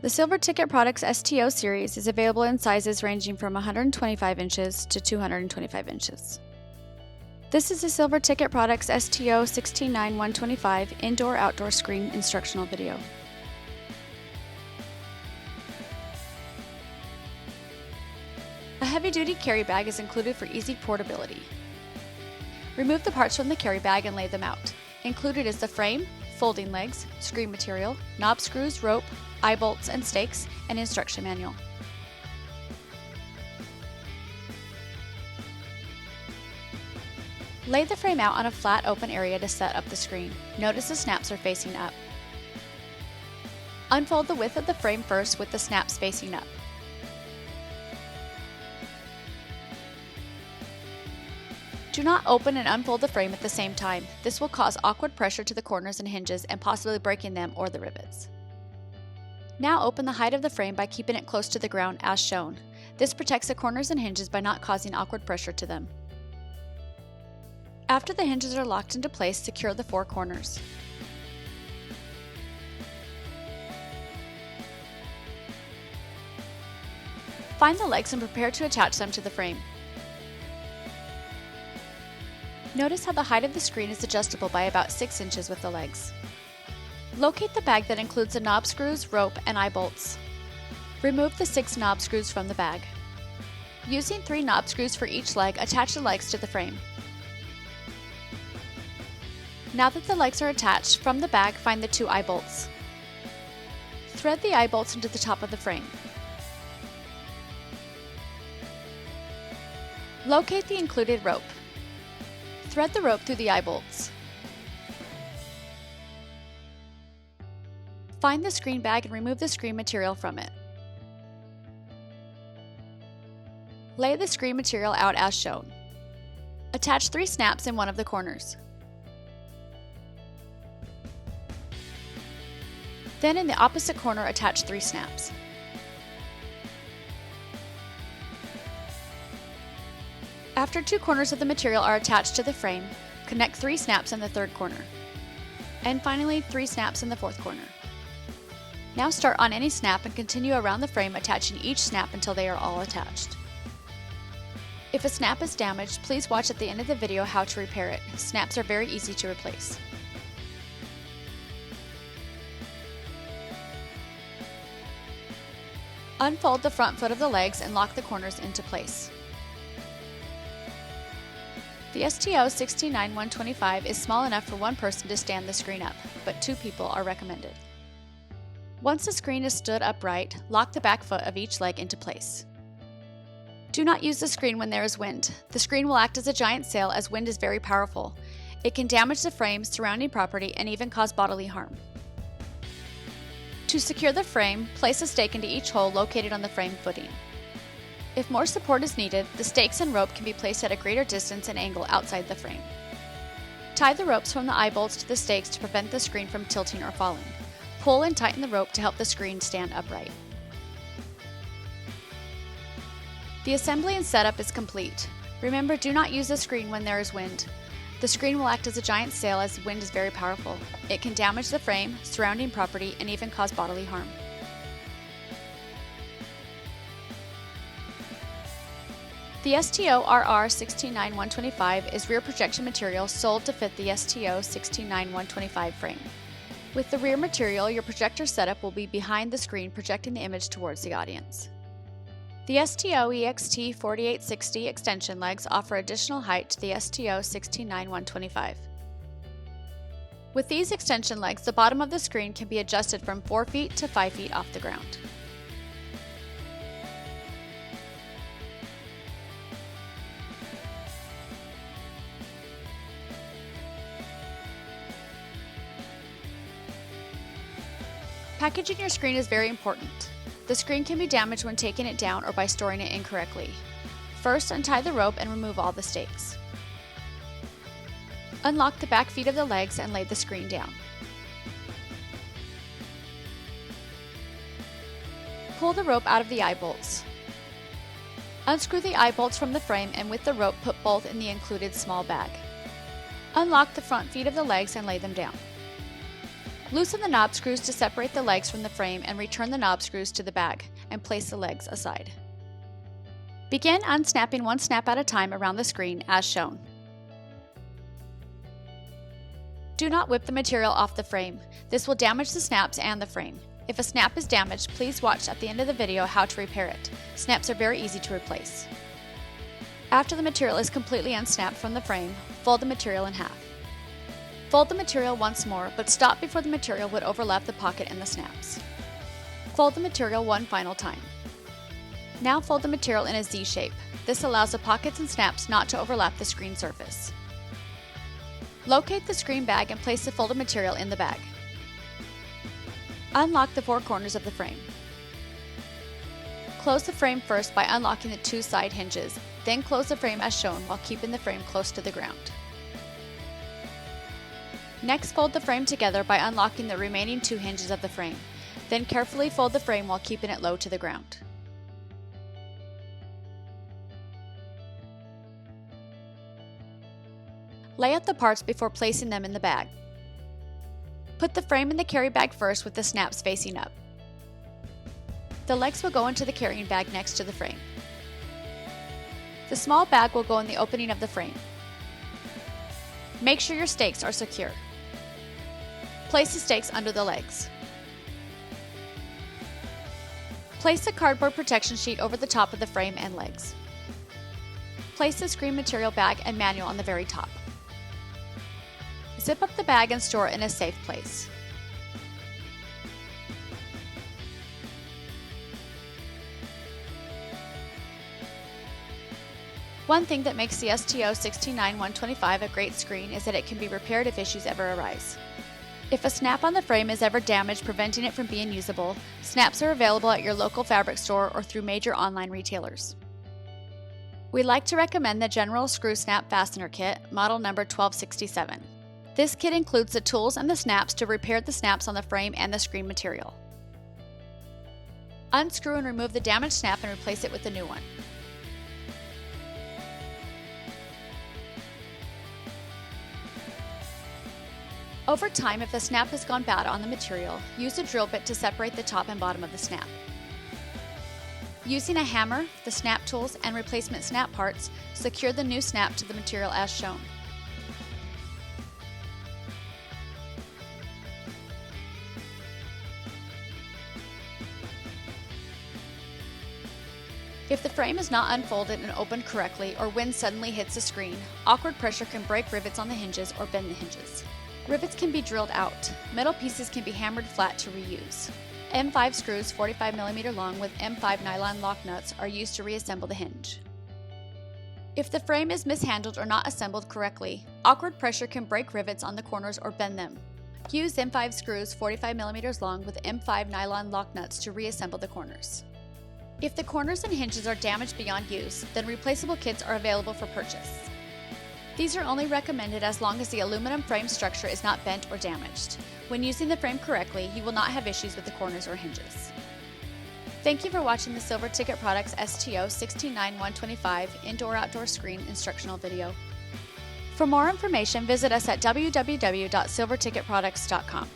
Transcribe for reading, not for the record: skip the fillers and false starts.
The Silver Ticket Products STO series is available in sizes ranging from 125 inches to 225 inches. This is the Silver Ticket Products STO-169125 indoor-outdoor screen instructional video. A heavy-duty carry bag is included for easy portability. Remove the parts from the carry bag and lay them out. Included is the frame, folding legs, screen material, knob screws, rope, eye bolts and stakes, and instruction manual. Lay the frame out on a flat open area to set up the screen. Notice the snaps are facing up. Unfold the width of the frame first with the snaps facing up. Do not open and unfold the frame at the same time. This will cause awkward pressure to the corners and hinges and possibly breaking them or the rivets. Now open the height of the frame by keeping it close to the ground as shown. This protects the corners and hinges by not causing awkward pressure to them. After the hinges are locked into place, secure the four corners. Find the legs and prepare to attach them to the frame. Notice how the height of the screen is adjustable by about 6 inches with the legs. Locate the bag that includes the knob screws, rope, and eye bolts. Remove the 6 knob screws from the bag. Using 3 knob screws for each leg, attach the legs to the frame. Now that the legs are attached, from the bag find the 2 eye bolts. Thread the eye bolts into the top of the frame. Locate the included rope. Thread the rope through the eye bolts. Find the screen bag and remove the screen material from it. Lay the screen material out as shown. Attach 3 snaps in one of the corners. Then in the opposite corner, attach 3 snaps. After 2 corners of the material are attached to the frame, connect 3 snaps in the 3rd corner. And finally, 3 snaps in the 4th corner. Now start on any snap and continue around the frame, attaching each snap until they are all attached. If a snap is damaged, please watch at the end of the video how to repair it. Snaps are very easy to replace. Unfold the front foot of the legs and lock the corners into place. The STO-169125 is small enough for 1 person to stand the screen up, but 2 people are recommended. Once the screen is stood upright, lock the back foot of each leg into place. Do not use the screen when there is wind. The screen will act as a giant sail as wind is very powerful. It can damage the frame, surrounding property, and even cause bodily harm. To secure the frame, place a stake into each hole located on the frame footing. If more support is needed, the stakes and rope can be placed at a greater distance and angle outside the frame. Tie the ropes from the eye bolts to the stakes to prevent the screen from tilting or falling. Pull and tighten the rope to help the screen stand upright. The assembly and setup is complete. Remember, do not use the screen when there is wind. The screen will act as a giant sail as wind is very powerful. It can damage the frame, surrounding property, and even cause bodily harm. The STO-169125 is rear projection material sold to fit the STO-169125 frame. With the rear material, your projector setup will be behind the screen, projecting the image towards the audience. The STO-EXT4860 extension legs offer additional height to the STO-169125. With these extension legs, the bottom of the screen can be adjusted from 4 feet to 5 feet off the ground. Packaging your screen is very important. The screen can be damaged when taking it down or by storing it incorrectly. First, untie the rope and remove all the stakes. Unlock the back feet of the legs and lay the screen down. Pull the rope out of the eye bolts. Unscrew the eye bolts from the frame and with the rope put both in the included small bag. Unlock the front feet of the legs and lay them down. Loosen the knob screws to separate the legs from the frame and return the knob screws to the bag, and place the legs aside. Begin unsnapping one snap at a time around the screen as shown. Do not whip the material off the frame. This will damage the snaps and the frame. If a snap is damaged, please watch at the end of the video how to repair it. Snaps are very easy to replace. After the material is completely unsnapped from the frame, fold the material in half. Fold the material once more, but stop before the material would overlap the pocket and the snaps. Fold the material one final time. Now fold the material in a Z shape. This allows the pockets and snaps not to overlap the screen surface. Locate the screen bag and place the folded material in the bag. Unlock the four corners of the frame. Close the frame first by unlocking the two side hinges, then close the frame as shown while keeping the frame close to the ground. Next, fold the frame together by unlocking the remaining two hinges of the frame. Then carefully fold the frame while keeping it low to the ground. Lay out the parts before placing them in the bag. Put the frame in the carry bag first with the snaps facing up. The legs will go into the carrying bag next to the frame. The small bag will go in the opening of the frame. Make sure your stakes are secure. Place the stakes under the legs. Place a cardboard protection sheet over the top of the frame and legs. Place the screen material bag and manual on the very top. Zip up the bag and store it in a safe place. One thing that makes the STO-169125 a great screen is that it can be repaired if issues ever arise. If a snap on the frame is ever damaged, preventing it from being usable, snaps are available at your local fabric store or through major online retailers. We like to recommend the General Screw Snap Fastener Kit, model number 1267. This kit includes the tools and the snaps to repair the snaps on the frame and the screen material. Unscrew and remove the damaged snap and replace it with a new one. Over time, if the snap has gone bad on the material, use a drill bit to separate the top and bottom of the snap. Using a hammer, the snap tools, and replacement snap parts, secure the new snap to the material as shown. If the frame is not unfolded and opened correctly, or wind suddenly hits the screen, awkward pressure can break rivets on the hinges or bend the hinges. Rivets can be drilled out. Metal pieces can be hammered flat to reuse. M5 screws 45mm long with M5 nylon lock nuts are used to reassemble the hinge. If the frame is mishandled or not assembled correctly, awkward pressure can break rivets on the corners or bend them. Use M5 screws 45mm long with M5 nylon lock nuts to reassemble the corners. If the corners and hinges are damaged beyond use, then replaceable kits are available for purchase. These are only recommended as long as the aluminum frame structure is not bent or damaged. When using the frame correctly, you will not have issues with the corners or hinges. Thank you for watching the Silver Ticket Products STO-169125 Indoor-Outdoor Screen instructional video. For more information, visit us at www.silverticketproducts.com.